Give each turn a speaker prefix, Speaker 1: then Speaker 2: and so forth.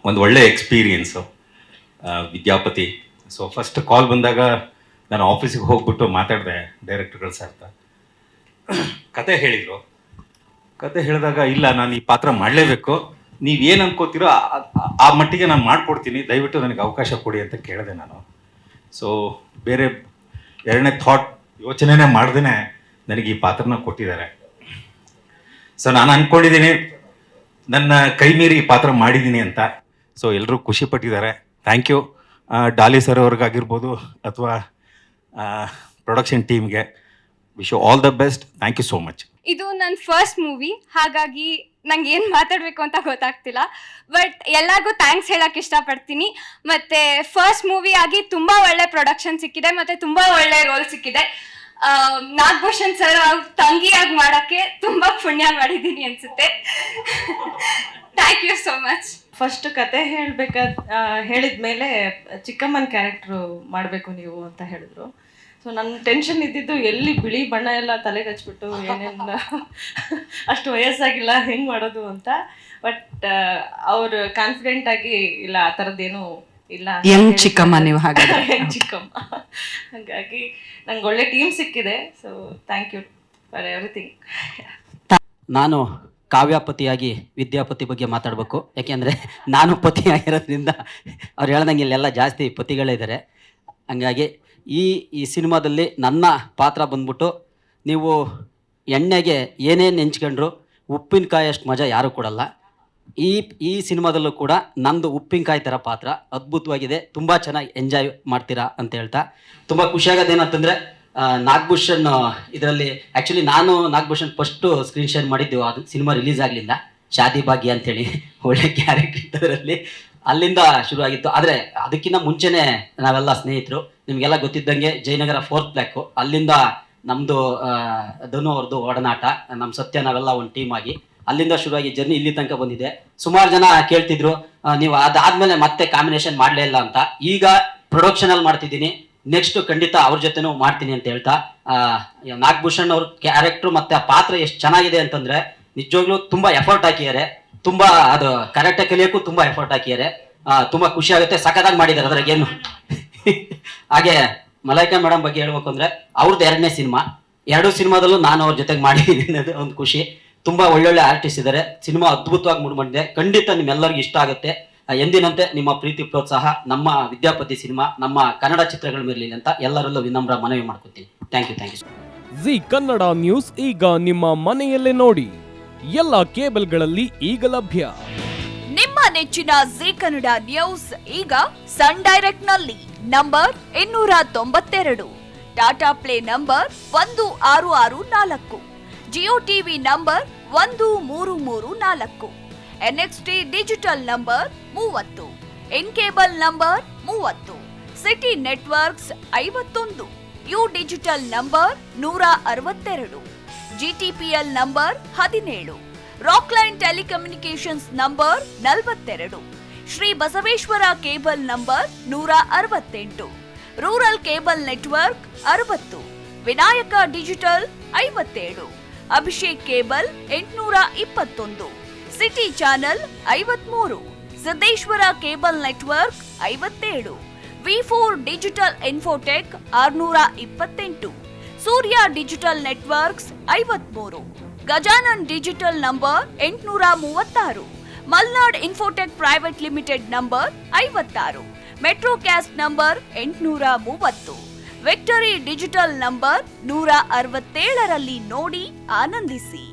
Speaker 1: ಒಂದು ಒಳ್ಳೆ experience Vidyapati. So first call ಬಂದಾಗ ನಾನು ಆಫೀಸಿಗೆ ಹೋಗ್ಬಿಟ್ಟು ಮಾತಾಡಿದೆ ಡೈರೆಕ್ಟರ್ಗಳು ಸರ್ ಅಂತ. ಕತೆ ಹೇಳಿದರು. ಕತೆ ಹೇಳಿದಾಗ ಇಲ್ಲ ನಾನು ಈ ಪಾತ್ರ ಮಾಡಲೇಬೇಕು, ನೀವೇನು ಅನ್ಕೋತೀರೋ ಆ ಮಟ್ಟಿಗೆ ನಾನು ಮಾಡಿಕೊಡ್ತೀನಿ, ದಯವಿಟ್ಟು ನನಗೆ ಅವಕಾಶ ಕೊಡಿ ಅಂತ ಕೇಳಿದೆ ನಾನು. ಸೊ ಬೇರೆ ಎರಡನೇ ಯೋಚನೆನೇ ಮಾಡ್ದೇ ನನಗೆ ಈ ಪಾತ್ರನ ಕೊಟ್ಟಿದ್ದಾರೆ. ಸೊ ನಾನು ಅಂದ್ಕೊಂಡಿದ್ದೀನಿ ನನ್ನ ಕೈ ಮೀರಿ ಈ ಪಾತ್ರ ಮಾಡಿದ್ದೀನಿ ಅಂತ. ಸೊ ಎಲ್ಲರೂ ಖುಷಿ ಪಟ್ಟಿದ್ದಾರೆ. ಥ್ಯಾಂಕ್ ಯು ಡಾಲಿ ಸರ್ ಅವ್ರಿಗಾಗಿರ್ಬೋದು ಅಥವಾ ಪ್ರೊಡಕ್ಷನ್ ಟೀಮ್ಗೆ. Wish you all the best. Thank you so much.
Speaker 2: ಇದು ನನ್ನ ಫಸ್ಟ್ ಮೂವಿ, ಹಾಗಾಗಿ ನಂಗೆ ಏನು ಮಾತಾಡಬೇಕು ಅಂತ ಗೊತ್ತಾಗ್ತಿಲ್ಲ. ಬಟ್ ಎಲ್ಲರಿಗೂ ಥ್ಯಾಂಕ್ಸ್ ಹೇಳಕ್ಕೆ ಇಷ್ಟಪಡ್ತೀನಿ. ಮತ್ತು ಫಸ್ಟ್ ಮೂವಿ ಆಗಿ ತುಂಬ ಒಳ್ಳೆ ಪ್ರೊಡಕ್ಷನ್ ಸಿಕ್ಕಿದೆ ಮತ್ತು ತುಂಬ ಒಳ್ಳೆ ರೋಲ್ ಸಿಕ್ಕಿದೆ. ನಾಗಭೂಷಣ್ ಸರ್ ಅವ್ರ ತಂಗಿಯಾಗಿ ಮಾಡೋಕ್ಕೆ ತುಂಬ ಪುಣ್ಯ ಮಾಡಿದ್ದೀನಿ ಅನಿಸುತ್ತೆ. Thank you so much.
Speaker 3: First ಕತೆ ಹೇಳಿದ್ಮೇಲೆ ಚಿಕ್ಕಮ್ಮನ ಕ್ಯಾರೆಕ್ಟ್ರು ಮಾಡಬೇಕು ನೀವು ಅಂತ ಹೇಳಿದ್ರು. ಸೊ ನನ್ನ ಟೆನ್ಷನ್ ಇದ್ದಿದ್ದು ಎಲ್ಲಿ ಬಿಳಿ ಬಣ್ಣ ಎಲ್ಲ ತಲೆಗೆ ಹಚ್ಬಿಟ್ಟು ಏನೇನು ಅಷ್ಟು ವಯಸ್ಸಾಗಿಲ್ಲ ಹೆಂಗೆ ಮಾಡೋದು ಅಂತ. ಬಟ್ ಅವ್ರು ಕಾನ್ಫಿಡೆಂಟ್ ಆಗಿ ಇಲ್ಲ ಆ ಥರದ್ದೇನು ಇಲ್ಲ,
Speaker 4: ಹೆಂಗ್ ಚಿಕ್ಕಮ್ಮ ನೀವು ಹಾಗಾದ್ರೆ
Speaker 3: ಹೆಂಗ್ ಚಿಕ್ಕಮ್ಮ. ಹಾಗಾಗಿ ನಂಗೆ ಒಳ್ಳೆ ಟೀಮ್ ಸಿಕ್ಕಿದೆ. So thank you for everything.
Speaker 5: ನಾನು ಕಾವ್ಯಪತಿಯಾಗಿ ವಿದ್ಯಾಪತಿ ಬಗ್ಗೆ ಮಾತಾಡಬೇಕು. ಯಾಕೆಂದರೆ ನಾನು ಪತಿಯಾಗಿರೋದ್ರಿಂದ ಅವ್ರು ಹೇಳ್ದಂಗೆ ಇಲ್ಲೆಲ್ಲ ಜಾಸ್ತಿ ಪತಿಗಳಿದ್ದಾರೆ. ಹಂಗಾಗಿ ಈ ಸಿನಿಮಾದಲ್ಲಿ ನನ್ನ ಪಾತ್ರ ಬಂದ್ಬಿಟ್ಟು, ನೀವು ಎಣ್ಣೆಗೆ ಏನೇನು ನೆಂಚ್ಕೊಂಡ್ರು ಉಪ್ಪಿನಕಾಯಿ ಅಷ್ಟು ಮಜಾ ಯಾರೂ ಕೊಡಲ್ಲ. ಈ ಸಿನಿಮಾದಲ್ಲೂ ಕೂಡ ನಂದು ಉಪ್ಪಿನಕಾಯಿ ಥರ ಪಾತ್ರ ಅದ್ಭುತವಾಗಿದೆ. ತುಂಬ ಚೆನ್ನಾಗಿ ಎಂಜಾಯ್ ಮಾಡ್ತೀರಾ ಅಂತ ಹೇಳ್ತಾ, ತುಂಬ ಖುಷಿಯಾಗೋದೇನಂತಂದರೆ ನಾಗಭೂಷಣ್ ಇದರಲ್ಲಿ ಆ್ಯಕ್ಚುಲಿ ನಾನು ನಾಗಭೂಷಣ್ ಫಸ್ಟು ಸ್ಕ್ರೀನ್ ಶೇರ್ ಮಾಡಿದ್ದೆವು. ಅದು ಸಿನಿಮಾ ರಿಲೀಸ್ ಆಗಲಿಲ್ಲ, ಶಾದಿ ಭಾಗ್ಯ ಅಂತೇಳಿ ಒಳ್ಳೆ ಕ್ಯಾರೆಕ್ಟರ್ ಇದ್ದದರಲ್ಲಿ, ಅಲ್ಲಿಂದ ಶುರುವಾಗಿತ್ತು. ಆದರೆ ಅದಕ್ಕಿಂತ ಮುಂಚೆನೇ ನಾವೆಲ್ಲ ಸ್ನೇಹಿತರು. ನಿಮಗೆಲ್ಲ ಗೊತ್ತಿದ್ದಂಗೆ ಜಯನಗರ 4th ಬ್ಲಾಕು, ಅಲ್ಲಿಂದ ನಮ್ಮದು ಧನು ಅವ್ರದ್ದು ಒಡನಾಟ, ನಮ್ಮ ಸತ್ಯ ನಾವೆಲ್ಲ ಒಂದು ಟೀಮ್ ಆಗಿ ಅಲ್ಲಿಂದ ಶುರುವಾಗಿ ಜರ್ನಿ ಇಲ್ಲಿ ತನಕ ಬಂದಿದೆ. ಸುಮಾರು ಜನ ಕೇಳ್ತಿದ್ರು ನೀವು ಅದಾದಮೇಲೆ ಮತ್ತೆ ಕಾಂಬಿನೇಷನ್ ಮಾಡಲೇ ಇಲ್ಲ ಅಂತ. ಈಗ ಪ್ರೊಡಕ್ಷನಲ್ಲಿ ಮಾಡ್ತಿದ್ದೀನಿ, ನೆಕ್ಸ್ಟ್ ಖಂಡಿತ ಅವ್ರ ಜೊತೆನೂ ಮಾಡ್ತೀನಿ ಅಂತ ಹೇಳ್ತಾ, ನಾಗಭೂಷಣ್ ಅವ್ರ ಕ್ಯಾರೆಕ್ಟ್ರು ಮತ್ತು ಆ ಪಾತ್ರ ಎಷ್ಟು ಚೆನ್ನಾಗಿದೆ ಅಂತಂದರೆ ನಿಜವಾಗ್ಲೂ ತುಂಬ ಎಫರ್ಟ್ ಹಾಕಿದ್ದಾರೆ. ತುಂಬ ಅದು ಕರೆಕ್ಟಾಗಿ ಕಲಿಯೋಕ್ಕೂ ತುಂಬ ಎಫರ್ಟ್ ಹಾಕಿದ್ದಾರೆ. ತುಂಬ ಖುಷಿ ಆಗುತ್ತೆ, ಸಖತ್ತಾಗಿ ಮಾಡಿದ್ದಾರೆ ಅದ್ರಾಗೇನು. ಹಾಗೆ ಮಲೈಕಾ ಮೇಡಮ್ ಬಗ್ಗೆ ಹೇಳ್ಬೇಕು ಅಂದರೆ ಅವ್ರದ್ದು 2ನೇ ಸಿನಿಮಾ, 2 ಸಿನಿಮಾದಲ್ಲೂ ನಾನು ಅವ್ರ ಜೊತೆಗೆ ಮಾಡಿದ್ದೀನಿ ಅನ್ನೋದು ಒಂದು ಖುಷಿ. ತುಂಬ ಒಳ್ಳೊಳ್ಳೆ ಆರ್ಟಿಸ್ಟ್ ಇದ್ದಾರೆ. ಸಿನಿಮಾ ಅದ್ಭುತವಾಗಿ ಮೂಡಿಬಂದಿದೆ. ಖಂಡಿತ ನಿಮ್ಮೆಲ್ಲರಿಗೂ ಇಷ್ಟ ಆಗುತ್ತೆ. ಎಂದಿನಂತೆ ನಿಮ್ಮ ಪ್ರೀತಿ ಪ್ರೋತ್ಸಾಹ ನಮ್ಮ ವಿದ್ಯಾಪತಿ ಸಿನಿಮಾ ನಮ್ಮ ಕನ್ನಡ ಚಿತ್ರಗಳ ಮೇಲೆ ಅಂತ ಎಲ್ಲರಲ್ಲೂ ವಿನಮ್ರ ಮನವಿ ಮಾಡ್ಕೊತೀನಿ. Thank you.
Speaker 6: Zee Kannada news ಈಗ ನಿಮ್ಮ ಮನೆಯಲ್ಲೇ ನೋಡಿ. ಎಲ್ಲ ಕೇಬಲ್ಗಳಲ್ಲಿ ಈಗ ಲಭ್ಯ.
Speaker 7: ನಿಮ್ಮ ನೆಚ್ಚಿನ ಜಿ ಕನ್ನಡ ನ್ಯೂಸ್ ಈಗ ಸನ್ ಡೈರೆಕ್ಟ್ ನಲ್ಲಿ number 292, Tata Play number 1664, Jio TV number 1334, NXT digital number 30, N cable number 30, city networks 51, U digital number 162, GTPL number 17, Rockline telecommunications number 42, Shri Basaveshwara cable number 168, rural cable network 60, Vinayaka digital 57, Abhishek cable 821, city channel 53, Siddeshwara cable network 57, ವಿ4 digital infotech 628, Surya digital networks 53, Gajanan digital number 836, Malnad infotech private limited number 56, Metrocast number 830, victory digital number 167ರಲ್ಲಿ ನೋಡಿ ಆನಂದಿಸಿ.